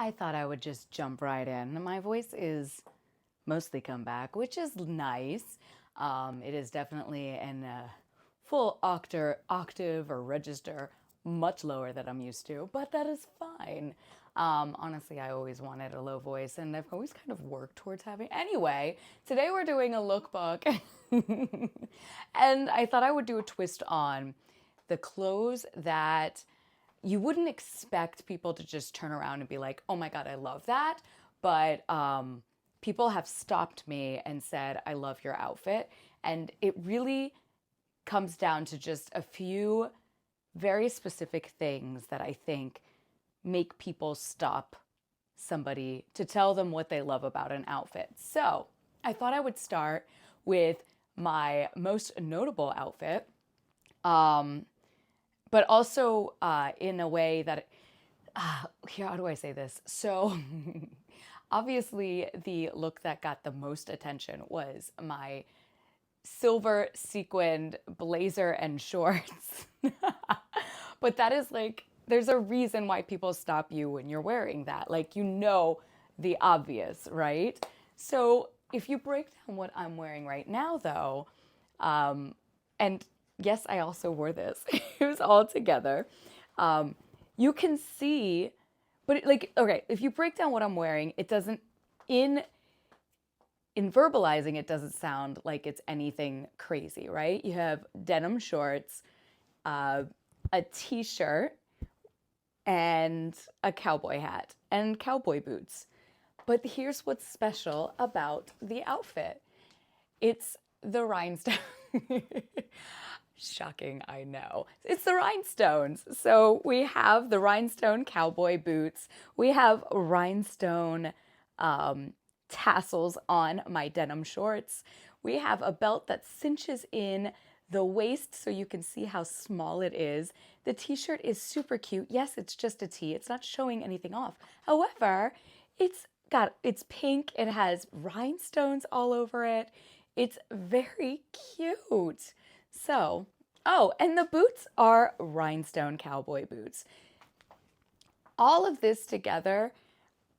I thought I would just jump right in. My voice is mostly come back, which is nice. It is definitely in a full octave or register, much lower than I'm used to, but that is fine. Honestly, I always wanted a low voice, and I've always kind of worked towards having. Anyway, today we're doing a lookbook, and I thought I would do a twist on the clothes that you wouldn't expect people to just turn around and be like, oh my God, I love that. But people have stopped me and said, I love your outfit. And it really comes down to just a few very specific things that I think make people stop somebody to tell them what they love about an outfit. So I thought I would start with my most notable outfit. But also in a way that, how do I say this? So obviously the look that got the most attention was my silver sequined blazer and shorts. But that is like, there's a reason why people stop you when you're wearing that. Like, you know, the obvious, right? So if you break down what I'm wearing right now, though, and yes, I also wore this. It was all together. You can see, but like, okay, if you break down what I'm wearing, it doesn't, in verbalizing, it doesn't sound like it's anything crazy, right? You have denim shorts, a t-shirt, and a cowboy hat, and cowboy boots. But here's what's special about the outfit. It's the rhinestone. Shocking, I know. It's the rhinestones. So we have the rhinestone cowboy boots. We have rhinestone tassels on my denim shorts. We have a belt that cinches in the waist so you can see how small it is. The t-shirt is super cute. Yes, it's just a tee. It's not showing anything off. However, it's pink. It has rhinestones all over it. It's very cute. So, oh, and the boots are rhinestone cowboy boots. All of this together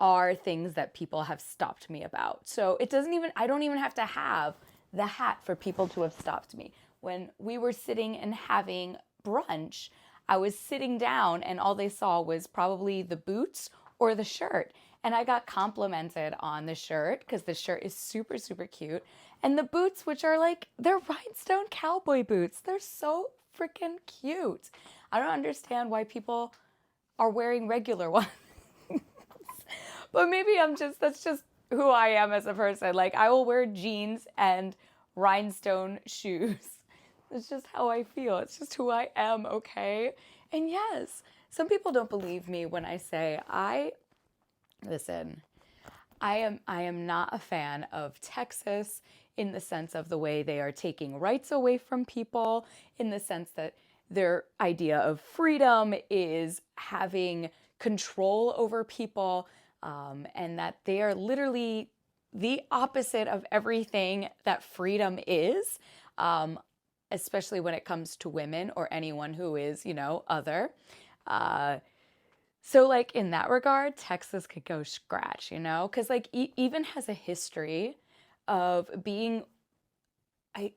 are things that people have stopped me about. So I don't even have to have the hat for people to have stopped me. When we were sitting and having brunch, I was sitting down and all they saw was probably the boots or the shirt. And I got complimented on the shirt because the shirt is super, super cute. And the boots, which are like, they're rhinestone cowboy boots. They're so freaking cute. I don't understand why people are wearing regular ones. But maybe that's just who I am as a person. Like, I will wear jeans and rhinestone shoes. It's just how I feel. It's just who I am, okay? And yes, some people don't believe me when I say listen, I am not a fan of Texas in the sense of the way they are taking rights away from people, in the sense that their idea of freedom is having control over people, and that they are literally the opposite of everything that freedom is, especially when it comes to women or anyone who is, other. So, like, in that regard, Texas could go scratch, because, like, even has a history of being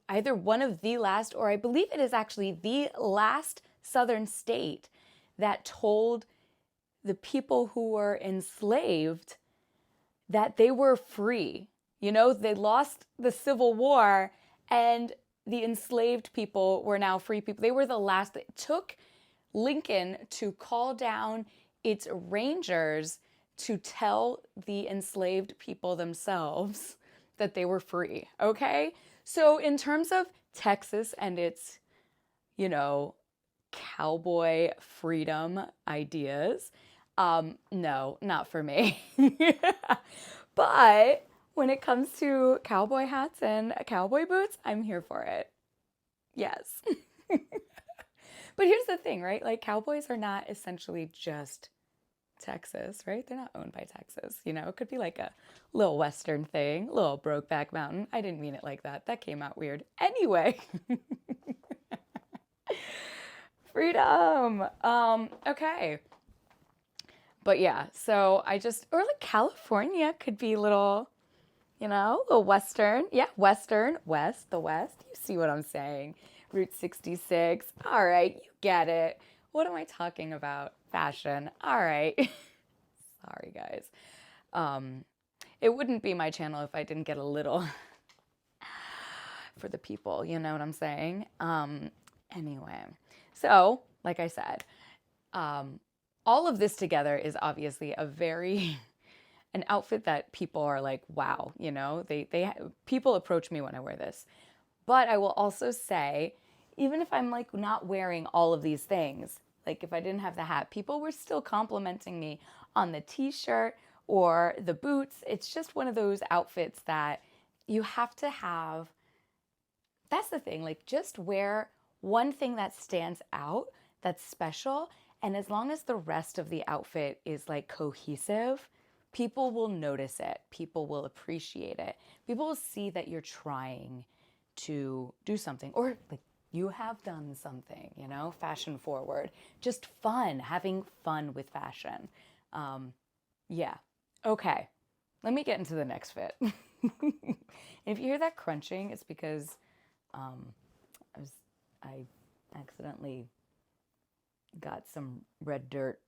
either one of the last, or I believe it is actually the last southern state that told the people who were enslaved that they were free. They lost the Civil War, and the enslaved people were now free people. They were the last. It took Lincoln to call down its rangers to tell the enslaved people themselves that they were free, okay? So in terms of Texas and its, cowboy freedom ideas, no, not for me. But when it comes to cowboy hats and cowboy boots, I'm here for it. Yes. But here's the thing, right? Like, cowboys are not essentially just Texas, right? They're not owned by Texas. It could be like a little Western thing, a little Brokeback Mountain. I didn't mean it like that. That came out weird. Anyway. Freedom. Okay. But yeah, so or like California could be a little, a little Western. Yeah, Western, West, the West. You see what I'm saying? Route 66. All right, you get it. What am I talking about? Fashion. All right. Sorry, guys. Um, it wouldn't be my channel if I didn't get a little for the people. You know what I'm saying? Anyway, so like I said, all of this together is obviously an outfit that people are like, wow, people approach me when I wear this. But I will also say, even if I'm like not wearing all of these things, like if I didn't have the hat, people were still complimenting me on the t-shirt or the boots. It's just one of those outfits that you have to have. That's the thing, like just wear one thing that stands out, that's special, and as long as the rest of the outfit is like cohesive, people will notice it. People will appreciate it. People will see that you're trying to do something, or like you have done something, fashion forward, just fun, having fun with fashion. Yeah. Okay. Let me get into the next fit. If you hear that crunching, it's because I accidentally got some red dirt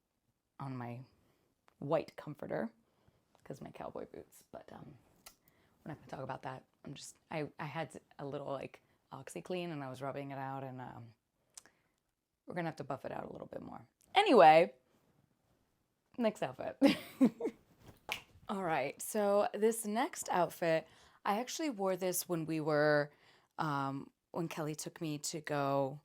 on my white comforter because my cowboy boots. But we're not gonna talk about that. I had a little like OxyClean and I was rubbing it out, and we're gonna have to buff it out a little bit more. Anyway, next outfit. All right, so this next outfit, I actually wore this when when Kelly took me to go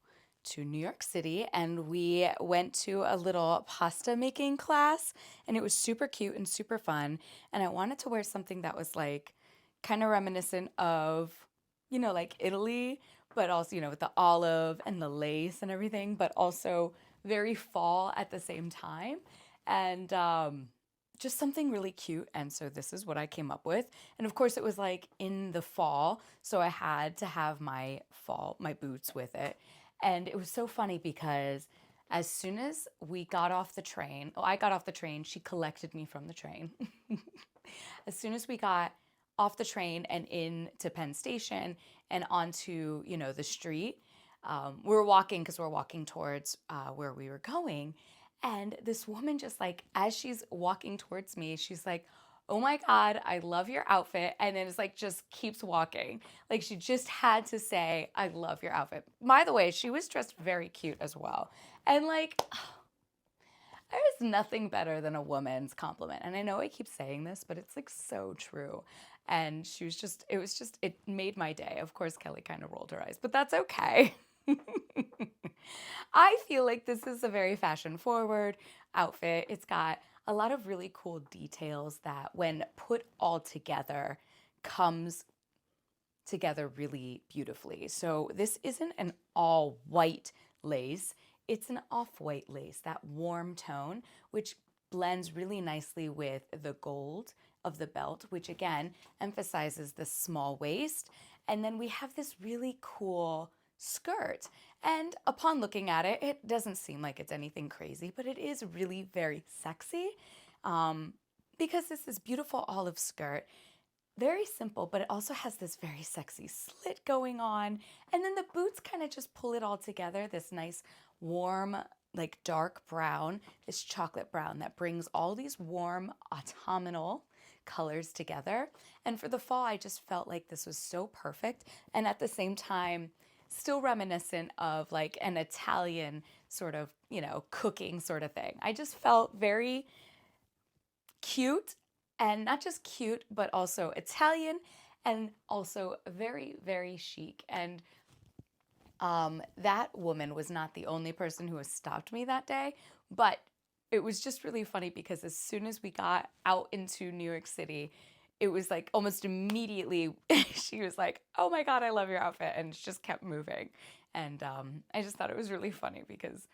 to New York City, and we went to a little pasta making class, and it was super cute and super fun. And I wanted to wear something that was like kind of reminiscent of, like Italy, but also, with the olive and the lace and everything, but also very fall at the same time. And just something really cute. And so this is what I came up with. And of course it was like in the fall, so I had to have my boots with it. And it was so funny because as soon as we got off the train, I got off the train, she collected me from the train. As soon as we got off the train and into Penn Station and onto, the street, we were walking because we're walking towards where we were going. And this woman just like, as she's walking towards me, she's like, oh my God, I love your outfit. And then it's like, just keeps walking. Like she just had to say, I love your outfit. By the way, she was dressed very cute as well. And like, there is nothing better than a woman's compliment. And I know I keep saying this, but it's like so true. And it made my day. Of course, Kelly kind of rolled her eyes, but that's okay. I feel like this is a very fashion forward outfit. It's got a lot of really cool details that when put all together comes together really beautifully. So this isn't an all white lace. It's an off-white lace, that warm tone, which blends really nicely with the gold of the belt, which again emphasizes the small waist. And then we have this really cool skirt. And upon looking at it, it doesn't seem like it's anything crazy, but it is really very sexy because it's this beautiful olive skirt. Very simple, but it also has this very sexy slit going on. And then the boots kind of just pull it all together, this nice warm, like dark brown, this chocolate brown that brings all these warm autumnal colors together. And for the fall, I just felt like this was so perfect. And at the same time, still reminiscent of like an Italian sort of, cooking sort of thing. I just felt very cute, and not just cute, but also Italian, and also very, very chic. And that woman was not the only person who has stopped me that day, but it was just really funny because as soon as we got out into New York City, it was like almost immediately she was like, oh my God, I love your outfit, and just kept moving. And I just thought it was really funny because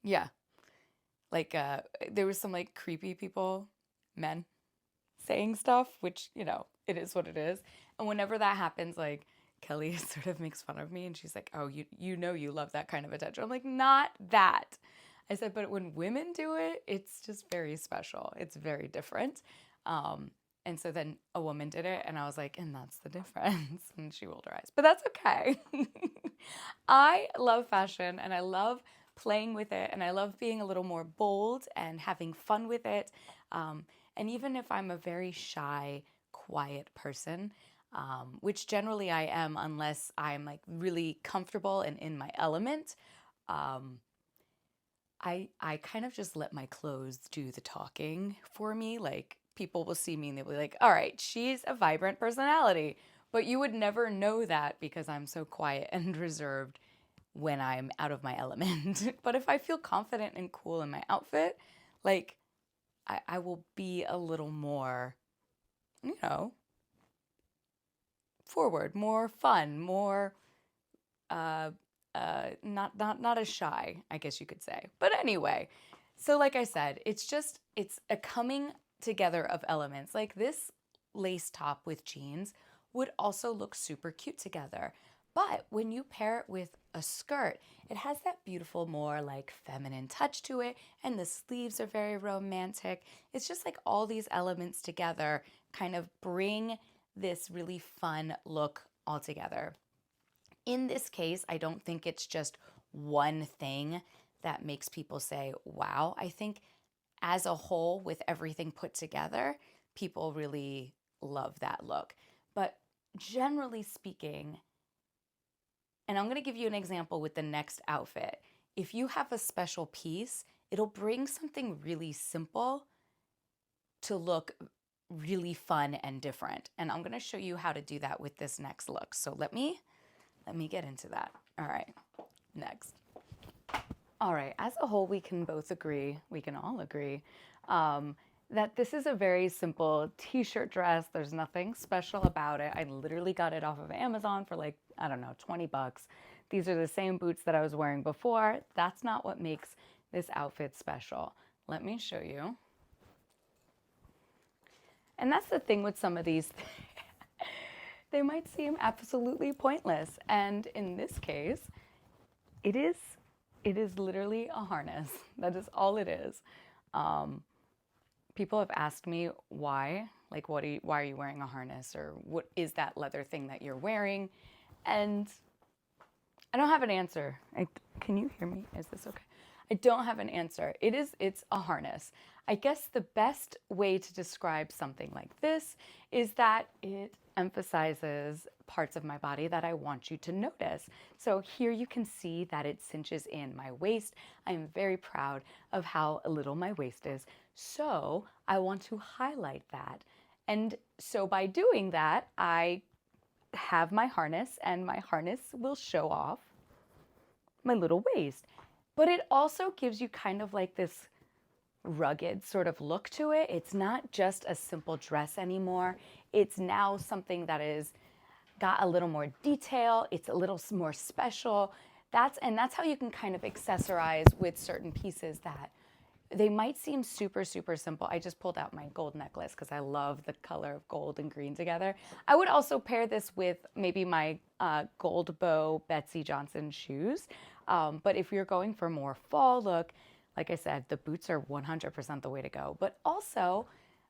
yeah, like there was some like creepy people, men, saying stuff, which, it is what it is. And whenever that happens, like Kelly sort of makes fun of me and she's like, oh, you love that kind of attention. I'm like, not that. I said, but when women do it, it's just very special. It's very different. And so then a woman did it, and I was like, and that's the difference. And she rolled her eyes, but that's okay. I love fashion, and I love playing with it, and I love being a little more bold and having fun with it. And even if I'm a very shy, quiet person, which generally I am unless I'm like really comfortable and in my element, I kind of just let my clothes do the talking for me. Like people will see me and they'll be like, all right, she's a vibrant personality. But you would never know that because I'm so quiet and reserved when I'm out of my element. But if I feel confident and cool in my outfit, like I will be a little more, you know, forward, more fun, more not as shy, I guess you could say. But anyway, so like I said, it's a coming together of elements. Like this lace top with jeans would also look super cute together. But when you pair it with a skirt, it has that beautiful, more like feminine touch to it, and the sleeves are very romantic. It's just like all these elements together kind of bring this really fun look all together. In this case, I don't think it's just one thing that makes people say, wow. I think as a whole, with everything put together, people really love that look. But generally speaking, and I'm going to give you an example with the next outfit. If you have a special piece, it'll bring something really simple to look really fun and different. And I'm going to show you how to do that with this next look. So let me get into that. All right, next. All right, as a whole, we can all agree, that this is a very simple t-shirt dress. There's nothing special about it. I literally got it off of Amazon for like, I don't know, 20 bucks. These are the same boots that I was wearing before. That's not what makes this outfit special. Let me show you. And that's the thing with some of these they might seem absolutely pointless. And in this case, it is literally a harness. That is all it is. People have asked me why, like, why are you wearing a harness, or what is that leather thing that you're wearing? And I don't have an answer. Can you hear me? Is this okay? I don't have an answer. It's a harness. I guess the best way to describe something like this is that it emphasizes parts of my body that I want you to notice. So here you can see that it cinches in my waist. I am very proud of how little my waist is. So I want to highlight that. And so by doing that, I have my harness, and my harness will show off my little waist. But it also gives you kind of like this rugged sort of look to it. It's not just a simple dress anymore. It's now something that is got a little more detail. It's a little more special. That's how you can kind of accessorize with certain pieces that they might seem super, super simple. I just pulled out my gold necklace because I love the color of gold and green together. I would also pair this with maybe my gold bow Betsy Johnson shoes. But if you're going for more fall look, like I said, the boots are 100% the way to go. But also,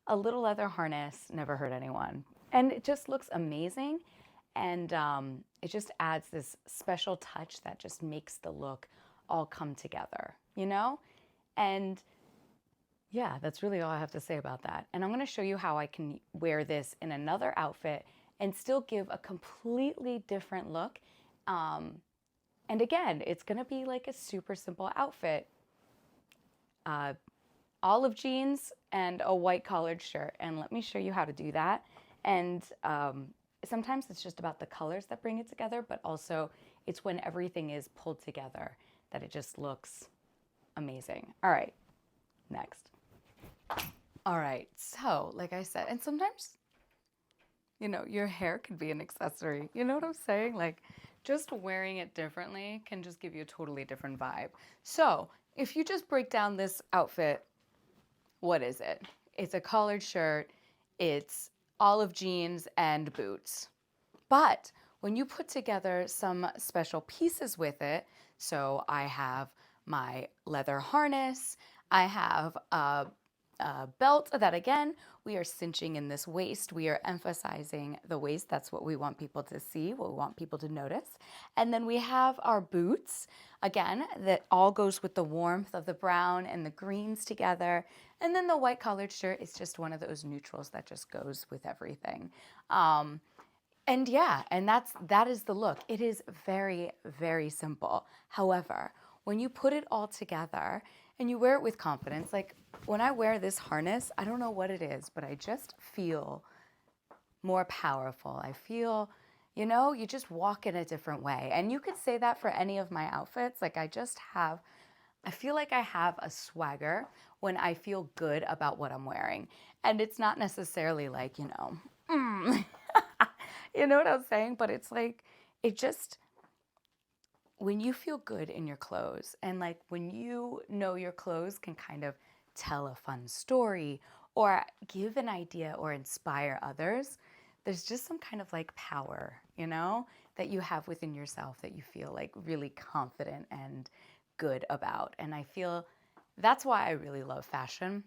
a little leather harness never hurt anyone. And it just looks amazing. And it just adds this special touch that just makes the look all come together, you know? And yeah, that's really all I have to say about that. And I'm going to show you how I can wear this in another outfit and still give a completely different look. And again, it's going to be like a super simple outfit. Olive jeans and a white collared shirt. And let me show you how to do that. And sometimes it's just about the colors that bring it together, but also it's when everything is pulled together that it just looks amazing. All right, next. All right, so like I said, and sometimes, you know, your hair could be an accessory. You know what I'm saying? Like, just wearing it differently can just give you a totally different vibe. So if you just break down this outfit, what is it? It's a collared shirt, it's olive jeans and boots. But when you put together some special pieces with it, so I have my leather harness. I have a belt that, again, we are cinching in this waist. We are emphasizing the waist. That's what we want people to see, what we want people to notice. And then we have our boots, again, that all goes with the warmth of the brown and the greens together. And then the white collared shirt is just one of those neutrals that just goes with everything. And yeah, and that is the look. It is very, very simple. However, when you put it all together and you wear it with confidence, like when I wear this harness, I don't know what it is, but I just feel more powerful. I feel, you just walk in a different way. And you could say that for any of my outfits. Like I feel like I have a swagger when I feel good about what I'm wearing. And it's not necessarily like, you know what I'm saying? But it's like, it just, when you feel good in your clothes and like when you know your clothes can kind of tell a fun story or give an idea or inspire others, there's just some kind of like power, that you have within yourself that you feel like really confident and good about. And I feel that's why I really love fashion.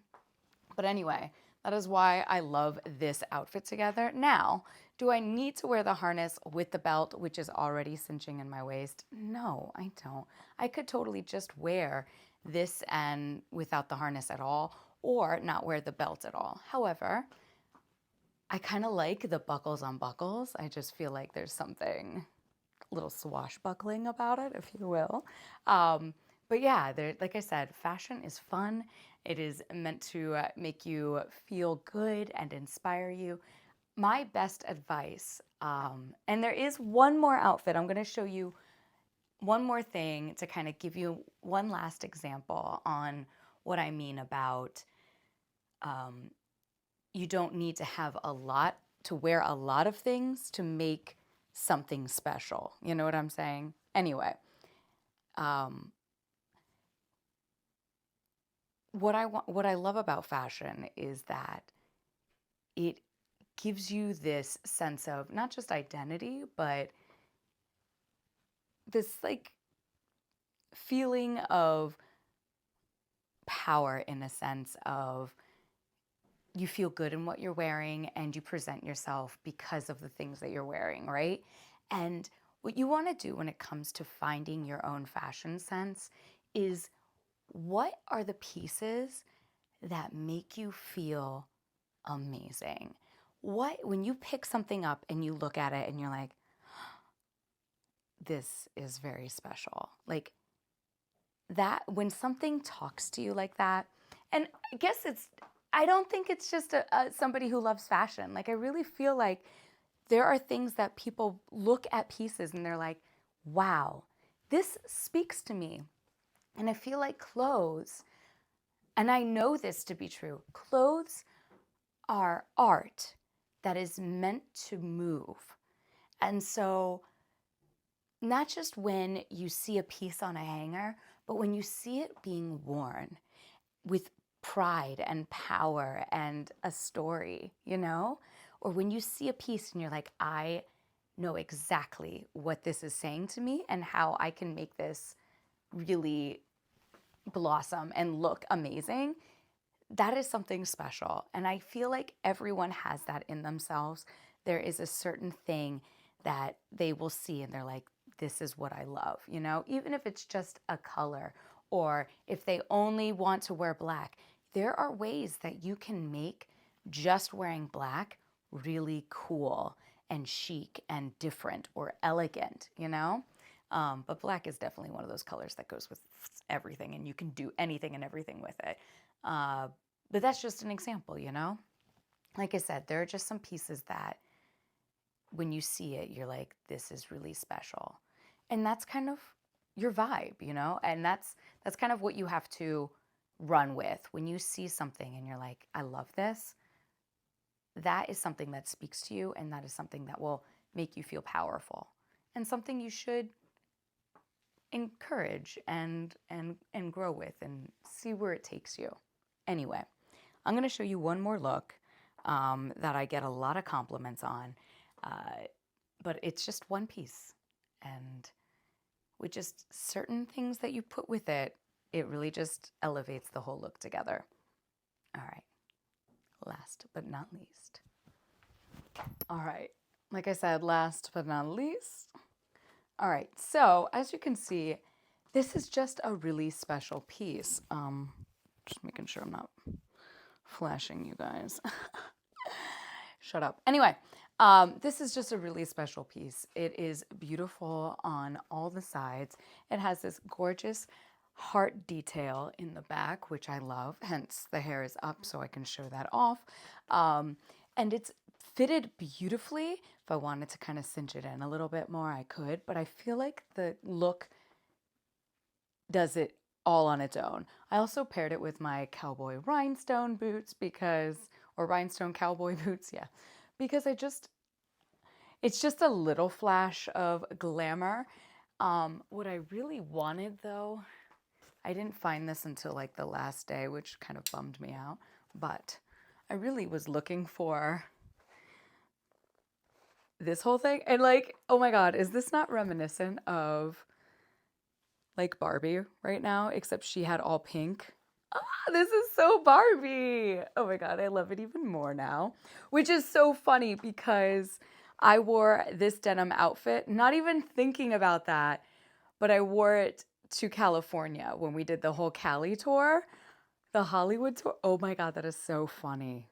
But anyway, that is why I love this outfit together. Now, do I need to wear the harness with the belt, which is already cinching in my waist? No, I don't. I could totally just wear this and without the harness at all, or not wear the belt at all. However, I kind of like the buckles on buckles. I just feel like there's something a little swashbuckling about it, if you will. But yeah, like I said, fashion is fun. It is meant to make you feel good and inspire you. My best advice, and there is one more outfit. I'm going to show you one more thing to kind of give you one last example on what I mean about you don't need to have to wear a lot of things to make something special. You know what I'm saying? Anyway, what I love about fashion is that it gives you this sense of not just identity, but this like feeling of power in a sense of you feel good in what you're wearing and you present yourself because of the things that you're wearing, right? And what you want to do when it comes to finding your own fashion sense is what are the pieces that make you feel amazing? When you pick something up and you look at it and you're like, this is very special. Like that, when something talks to you like that, and I don't think it's just somebody who loves fashion. Like I really feel like there are things that people look at pieces and they're like, wow, this speaks to me. And I feel like clothes, and I know this to be true, clothes are art that is meant to move. And so, not just when you see a piece on a hanger, but when you see it being worn with pride and power and a story, Or when you see a piece and you're like, I know exactly what this is saying to me and how I can make this really blossom and look amazing. That is something special. And I feel like everyone has that in themselves. There is a certain thing that they will see and they're like, this is what I love, Even if it's just a color or if they only want to wear black, there are ways that you can make just wearing black really cool and chic and different or elegant, But black is definitely one of those colors that goes with everything and you can do anything and everything with it. But that's just an example, Like I said, there are just some pieces that when you see it, you're like, this is really special. And that's kind of your vibe, And that's kind of what you have to run with. When you see something and you're like, I love this, that is something that speaks to you and that is something that will make you feel powerful and something you should encourage and grow with and see where it takes you. Anyway, I'm going to show you one more look that I get a lot of compliments on, but it's just one piece. And with just certain things that you put with it, it really just elevates the whole look together. All right, last but not least. All right, like I said, last but not least. All right, so as you can see, this is just a really special piece. Just making sure I'm not flashing you guys. Shut up. Anyway, this is just a really special piece. It is beautiful on all the sides. It has this gorgeous heart detail in the back, which I love. Hence, the hair is up so I can show that off. And it's fitted beautifully. If I wanted to kind of cinch it in a little bit more, I could. But I feel like the look does it all on its own. I also paired it with my cowboy rhinestone boots or rhinestone cowboy boots, yeah. Because it's just a little flash of glamour. What I really wanted though, I didn't find this until like the last day, which kind of bummed me out, but I really was looking for this whole thing. And like, oh my God, is this not reminiscent of like Barbie right now, except she had all pink? Ah, this is so Barbie. Oh my God, I love it even more now, which is so funny because I wore this denim outfit, not even thinking about that, but I wore it to California when we did the whole Cali tour, the Hollywood tour. Oh my God, that is so funny.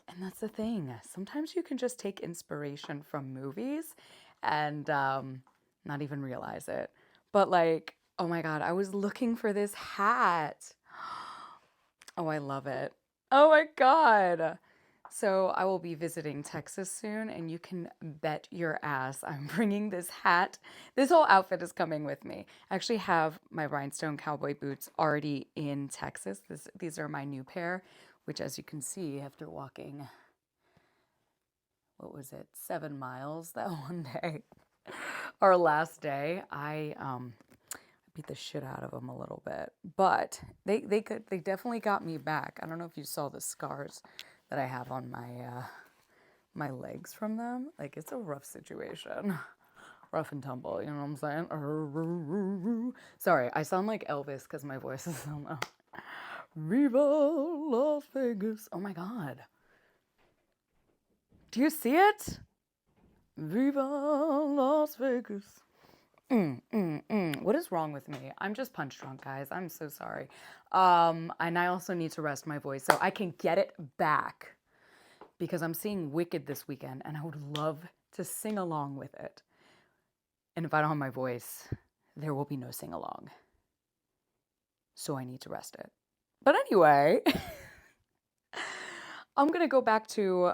And that's the thing. Sometimes you can just take inspiration from movies and not even realize it. But like, oh my God, I was looking for this hat. Oh, I love it. Oh my God. So I will be visiting Texas soon, and you can bet your ass I'm bringing this hat. This whole outfit is coming with me. I actually have my rhinestone cowboy boots already in Texas. These are my new pair, which as you can see after walking, what was it, 7 miles that one day, our last day, I beat the shit out of them a little bit, but they definitely got me back. I don't know if you saw the scars that I have on my legs from them. Like, it's a rough situation. Rough and tumble, you know what I'm saying? Sorry, I sound like Elvis because my voice is so low. Viva Las Vegas. Oh my God. Do you see it? Viva Las Vegas. What is wrong with me? I'm just punch drunk, guys. I'm so sorry. And I also need to rest my voice so I can get it back because I'm seeing Wicked this weekend and I would love to sing along with it. And if I don't have my voice, there will be no sing along. So I need to rest it. But anyway, I'm going to go back to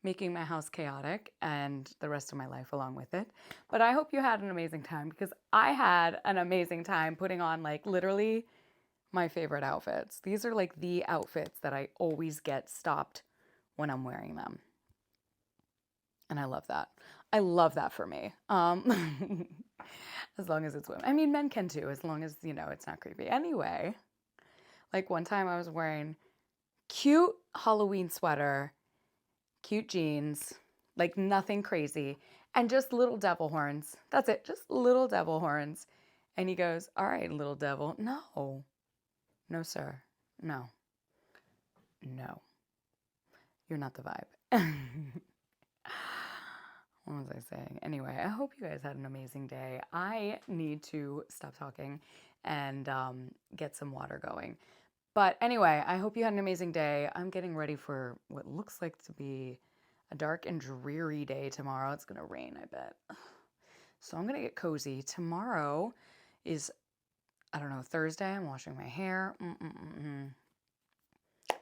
making my house chaotic and the rest of my life along with it. But I hope you had an amazing time because I had an amazing time putting on like literally my favorite outfits. These are like the outfits that I always get stopped when I'm wearing them. And I love that. I love that for me. As long as it's women. I mean, men can too, as long as, you know, it's not creepy. Anyway, like one time I was wearing cute Halloween sweater, cute jeans, like nothing crazy, and just little devil horns. That's it, just little devil horns. And he goes, all right, little devil. No, no, sir. No, no, you're not the vibe. What was I saying? Anyway, I hope you guys had an amazing day. I need to stop talking and get some water going. But anyway, I hope you had an amazing day. I'm getting ready for what looks like to be a dark and dreary day tomorrow. It's going to rain, I bet. So I'm going to get cozy. Tomorrow is, I don't know, Thursday. I'm washing my hair.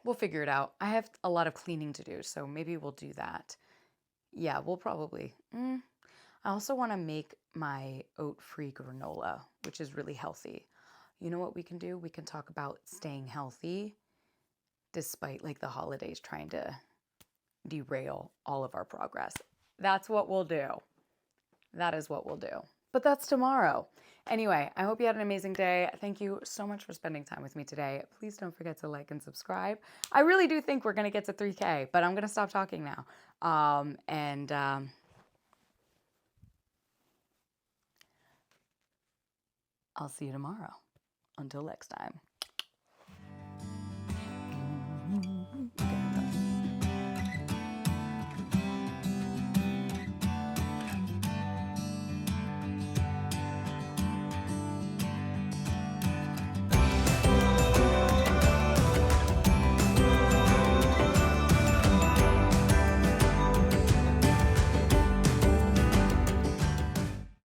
We'll figure it out. I have a lot of cleaning to do, so maybe we'll do that. Yeah, we'll probably. I also want to make my oat-free granola, which is really healthy. You know what we can do? We can talk about staying healthy despite like the holidays trying to derail all of our progress. That's what we'll do. That is what we'll do. But that's tomorrow. Anyway, I hope you had an amazing day. Thank you so much for spending time with me today. Please don't forget to like and subscribe. I really do think we're going to get to 3K, but I'm going to stop talking now. I'll see you tomorrow. Until next time.